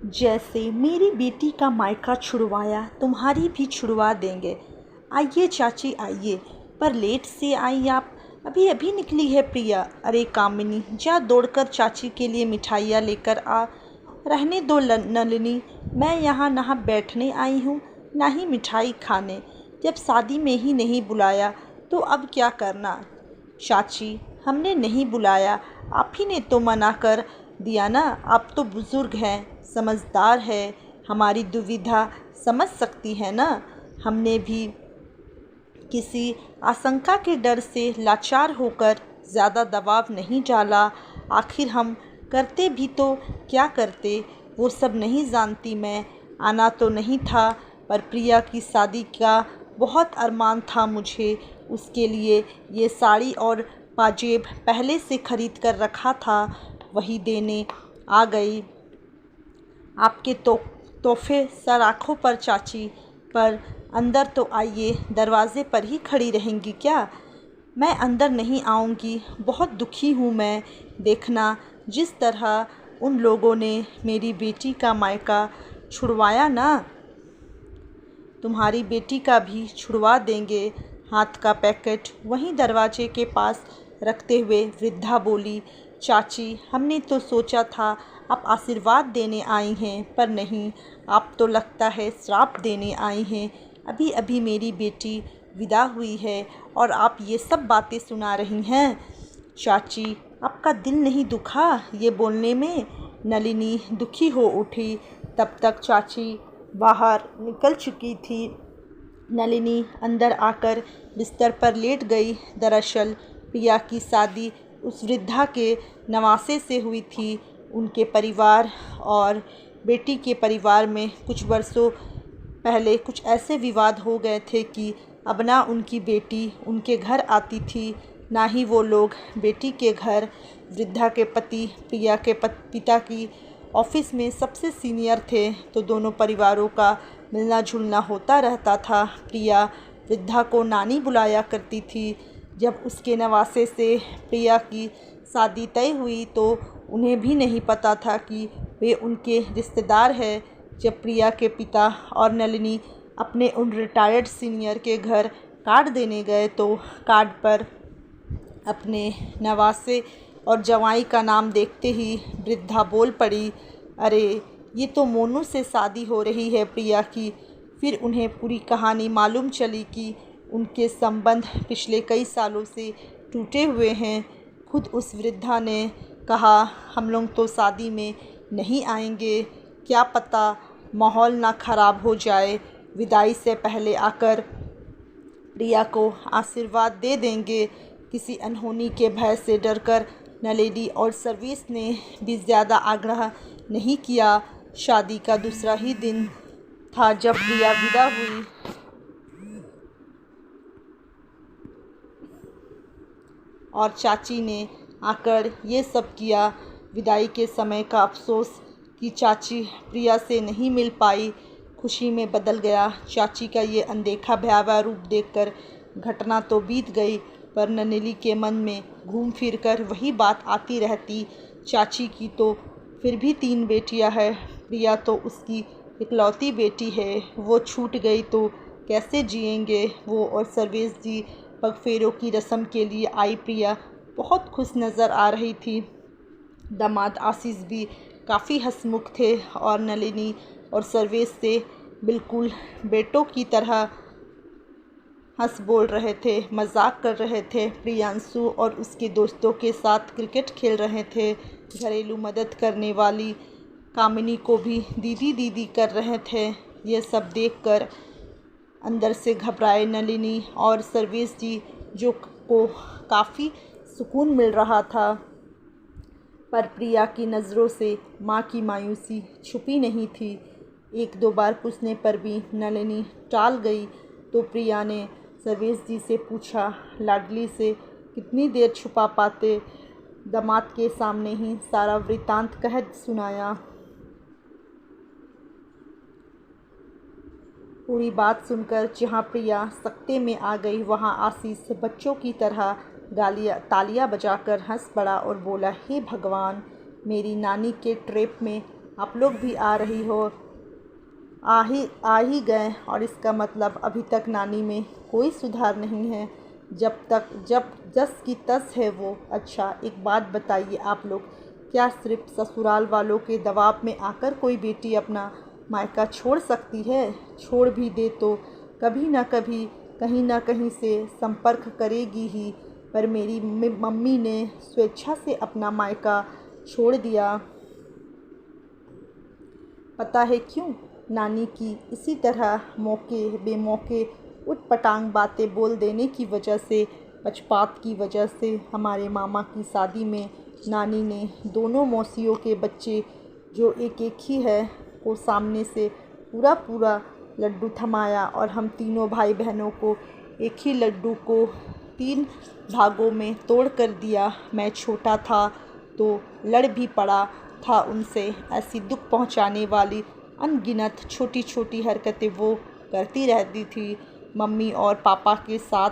जैसे मेरी बेटी का मायका छुड़वाया तुम्हारी भी छुड़वा देंगे। आइए चाची आइए। पर लेट से आई आप, अभी अभी निकली है प्रिया। अरे कामिनी, जा दौड़कर चाची के लिए मिठाइयाँ लेकर आ। रहने दो नलिनी, मैं यहाँ ना बैठने आई हूँ ना ही मिठाई खाने। जब शादी में ही नहीं बुलाया तो अब क्या करना। चाची, हमने नहीं बुलाया, आप ही ने तो मना कर दिया ना। आप तो बुज़ुर्ग हैं, समझदार है, हमारी दुविधा समझ सकती है ना। हमने भी किसी आशंका के डर से लाचार होकर ज़्यादा दबाव नहीं डाला। आखिर हम करते भी तो क्या करते, वो सब नहीं जानती मैं। आना तो नहीं था, पर प्रिया की शादी का बहुत अरमान था मुझे। उसके लिए ये साड़ी और पाजेब पहले से खरीद कर रखा था, वही देने आ गई। आपके तोहफे सर आँखों पर चाची। पर अंदर तो आइए, दरवाज़े पर ही खड़ी रहेंगी क्या। मैं अंदर नहीं आऊँगी, बहुत दुखी हूँ मैं। देखना जिस तरह उन लोगों ने मेरी बेटी का मायका छुड़वाया ना, तुम्हारी बेटी का भी छुड़वा देंगे। हाथ का पैकेट वहीं दरवाजे के पास रखते हुए वृद्धा बोली, चाची हमने तो सोचा था आप आशीर्वाद देने आई हैं, पर नहीं, आप तो लगता है श्राप देने आई हैं। अभी अभी मेरी बेटी विदा हुई है और आप ये सब बातें सुना रही हैं। चाची, आपका दिल नहीं दुखा ये बोलने में। नलिनी दुखी हो उठी। तब तक चाची बाहर निकल चुकी थी। नलिनी अंदर आकर बिस्तर पर लेट गई। दरअसल प्रिया की शादी उस वृद्धा के नवासे से हुई थी। उनके परिवार और बेटी के परिवार में कुछ वर्षों पहले कुछ ऐसे विवाद हो गए थे कि अब ना उनकी बेटी उनके घर आती थी, ना ही वो लोग बेटी के घर। वृद्धा के पति प्रिया के पिता की ऑफिस में सबसे सीनियर थे, तो दोनों परिवारों का मिलना जुलना होता रहता था। प्रिया वृद्धा को नानी बुलाया करती थी। जब उसके नवासे से प्रिया की शादी तय हुई तो उन्हें भी नहीं पता था कि वे उनके रिश्तेदार हैं। जब प्रिया के पिता और नलिनी अपने उन रिटायर्ड सीनियर के घर कार्ड देने गए तो कार्ड पर अपने नवासे और जवाई का नाम देखते ही वृद्धा बोल पड़ी, अरे ये तो मोनू से शादी हो रही है प्रिया की। फिर उन्हें पूरी कहानी मालूम चली कि उनके संबंध पिछले कई सालों से टूटे हुए हैं। खुद उस वृद्धा ने कहा, हम लोग तो शादी में नहीं आएंगे, क्या पता माहौल ना खराब हो जाए। विदाई से पहले आकर प्रिया को आशीर्वाद दे देंगे। किसी अनहोनी के भय से डरकर नलेडी और सर्विस ने भी ज़्यादा आग्रह नहीं किया। शादी का दूसरा ही दिन था जब प्रिया विदा हुई और चाची ने आकर ये सब किया। विदाई के समय का अफसोस कि चाची प्रिया से नहीं मिल पाई खुशी में बदल गया। चाची का ये अनदेखा भयावह रूप देखकर घटना तो बीत गई, पर ननिली के मन में घूम फिर कर वही बात आती रहती। चाची की तो फिर भी 3 बेटियां हैं, प्रिया तो उसकी इकलौती बेटी है। वो छूट गई तो कैसे जिएंगे वो और सर्वेश जी। पगफेरों की रस्म के लिए आई प्रिया बहुत खुश नज़र आ रही थी। दामाद आशीष भी काफ़ी हंसमुख थे और नलिनी और सर्वेश से बिल्कुल बेटों की तरह हंस बोल रहे थे, मजाक कर रहे थे। प्रियांशु और उसके दोस्तों के साथ क्रिकेट खेल रहे थे। घरेलू मदद करने वाली कामिनी को भी दीदी दीदी कर रहे थे। ये सब देखकर अंदर से घबराए नलिनी और सर्वेश जी, जो को काफ़ी सुकून मिल रहा था। पर प्रिया की नज़रों से माँ की मायूसी छुपी नहीं थी। 1-2 बार पूछने पर भी नलिनी टाल गई तो प्रिया ने सर्वेश जी से पूछा, लाडली से कितनी देर छुपा पाते। दामाद के सामने ही सारा वृत्तांत कह सुनाया। पूरी बात सुनकर जहाँ प्रिया सकते में आ गई, वहाँ आशीष बच्चों की तरह तालियां बजाकर हंस पड़ा और बोला, हे भगवान, मेरी नानी के ट्रैप में आप लोग भी आ ही गए और इसका मतलब अभी तक नानी में कोई सुधार नहीं है। जब जस की तस है वो। अच्छा, एक बात बताइए आप लोग, क्या सिर्फ ससुराल वालों के दबाव में आकर कोई बेटी अपना मायका छोड़ सकती है? छोड़ भी दे तो कभी ना कभी कहीं ना कहीं से संपर्क करेगी ही। पर मेरी मम्मी ने स्वेच्छा से अपना मायका छोड़ दिया। पता है क्यों? नानी की इसी तरह मौके बेमौके उटपटांग बातें बोल देने की वजह से, पक्षपात की वजह से। हमारे मामा की शादी में नानी ने दोनों मौसियों के बच्चे जो एक ही है को सामने से पूरा लड्डू थमाया और हम तीनों भाई बहनों को एक ही लड्डू को 3 भागों में तोड़ कर दिया। मैं छोटा था तो लड़ भी पड़ा था उनसे। ऐसी दुख पहुंचाने वाली अनगिनत छोटी छोटी हरकतें वो करती रहती थी मम्मी और पापा के साथ।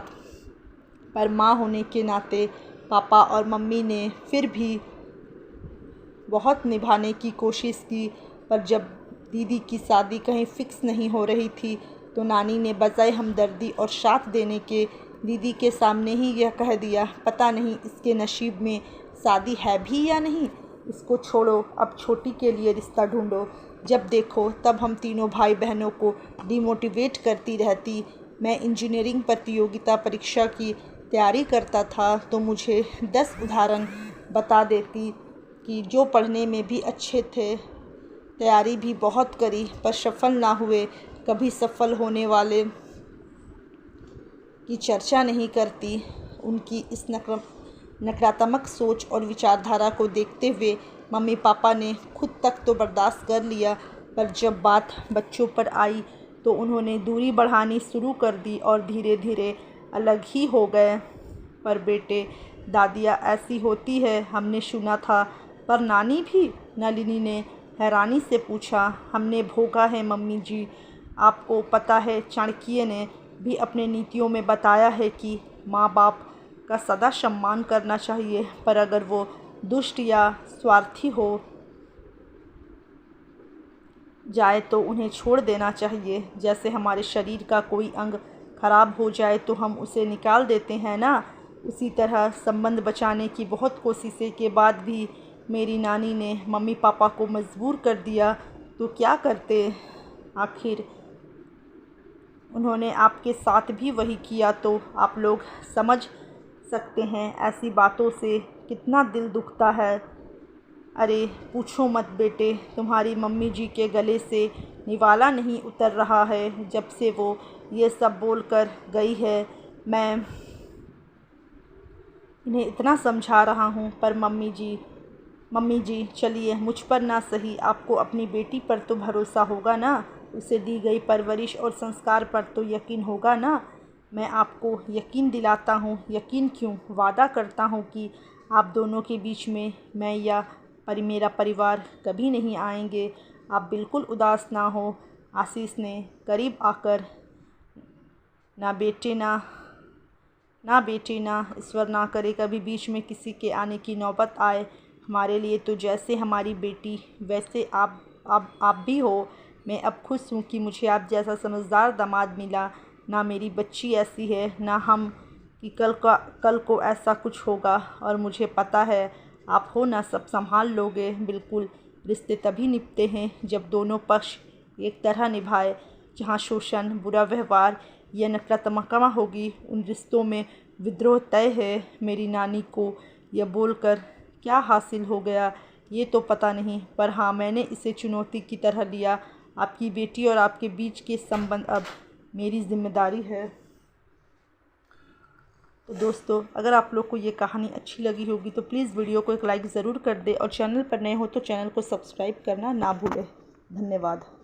पर माँ होने के नाते पापा और मम्मी ने फिर भी बहुत निभाने की कोशिश की। पर जब दीदी की शादी कहीं फिक्स नहीं हो रही थी तो नानी ने बजाय हमदर्दी और साथ देने के दीदी के सामने ही यह कह दिया, पता नहीं इसके नसीब में शादी है भी या नहीं, इसको छोड़ो, अब छोटी के लिए रिश्ता ढूंढो। जब देखो तब हम तीनों भाई बहनों को डिमोटिवेट करती रहती। मैं इंजीनियरिंग प्रतियोगिता परीक्षा की तैयारी करता था तो मुझे 10 उदाहरण बता देती कि जो पढ़ने में भी अच्छे थे, तैयारी भी बहुत करी पर सफल ना हुए। कभी सफल होने वाले की चर्चा नहीं करती। उनकी इस नकारात्मक सोच और विचारधारा को देखते हुए मम्मी पापा ने खुद तक तो बर्दाश्त कर लिया, पर जब बात बच्चों पर आई तो उन्होंने दूरी बढ़ानी शुरू कर दी और धीरे धीरे अलग ही हो गए। पर बेटे, दादियाँ ऐसी होती है, हमने सुना था। पर नानी भी? नलिनी ने हैरानी से पूछा। हमने भोगा है मम्मी जी। आपको पता है, चाणक्य ने भी अपने नीतियों में बताया है कि माँ बाप का सदा सम्मान करना चाहिए, पर अगर वो दुष्ट या स्वार्थी हो जाए तो उन्हें छोड़ देना चाहिए। जैसे हमारे शरीर का कोई अंग खराब हो जाए तो हम उसे निकाल देते हैं ना, उसी तरह संबंध बचाने की बहुत कोशिशें के बाद भी मेरी नानी ने मम्मी पापा को मजबूर कर दिया। तो क्या करते? आखिर उन्होंने आपके साथ भी वही किया, तो आप लोग समझ सकते हैं ऐसी बातों से कितना दिल दुखता है। अरे पूछो मत बेटे, तुम्हारी मम्मी जी के गले से निवाला नहीं उतर रहा है जब से वो ये सब बोल कर गई है। मैं इन्हें इतना समझा रहा हूँ, पर मम्मी जी चलिए, मुझ पर ना सही आपको अपनी बेटी पर तो भरोसा होगा ना, उसे दी गई परवरिश और संस्कार पर तो यकीन होगा ना। मैं आपको यकीन दिलाता हूँ, यकीन क्यों, वादा करता हूँ कि आप दोनों के बीच में मैं या मेरा परिवार कभी नहीं आएंगे। आप बिल्कुल उदास ना हो। आशीष ने करीब आकर, ना बेटे ना, ईश्वर ना करे कभी बीच में किसी के आने की नौबत आए। हमारे लिए तो जैसे हमारी बेटी वैसे आप भी हो। मैं अब खुश हूँ कि मुझे आप जैसा समझदार दामाद मिला। ना मेरी बच्ची ऐसी है, ना हम कि कल को ऐसा कुछ होगा। और मुझे पता है आप हो ना, सब संभाल लोगे। बिल्कुल, रिश्ते तभी निभते हैं जब दोनों पक्ष एक तरह निभाए। जहाँ शोषण, बुरा व्यवहार या नकारात्मकता होगी, उन रिश्तों में विद्रोह तय है। मेरी नानी को यह बोलकर क्या हासिल हो गया ये तो पता नहीं, पर हाँ, मैंने इसे चुनौती की तरह लिया। आपकी बेटी और आपके बीच के संबंध अब मेरी जिम्मेदारी है। तो दोस्तों, अगर आप लोग को ये कहानी अच्छी लगी होगी तो प्लीज़ वीडियो को एक लाइक ज़रूर कर दें और चैनल पर नए हो तो चैनल को सब्सक्राइब करना ना भूलें। धन्यवाद।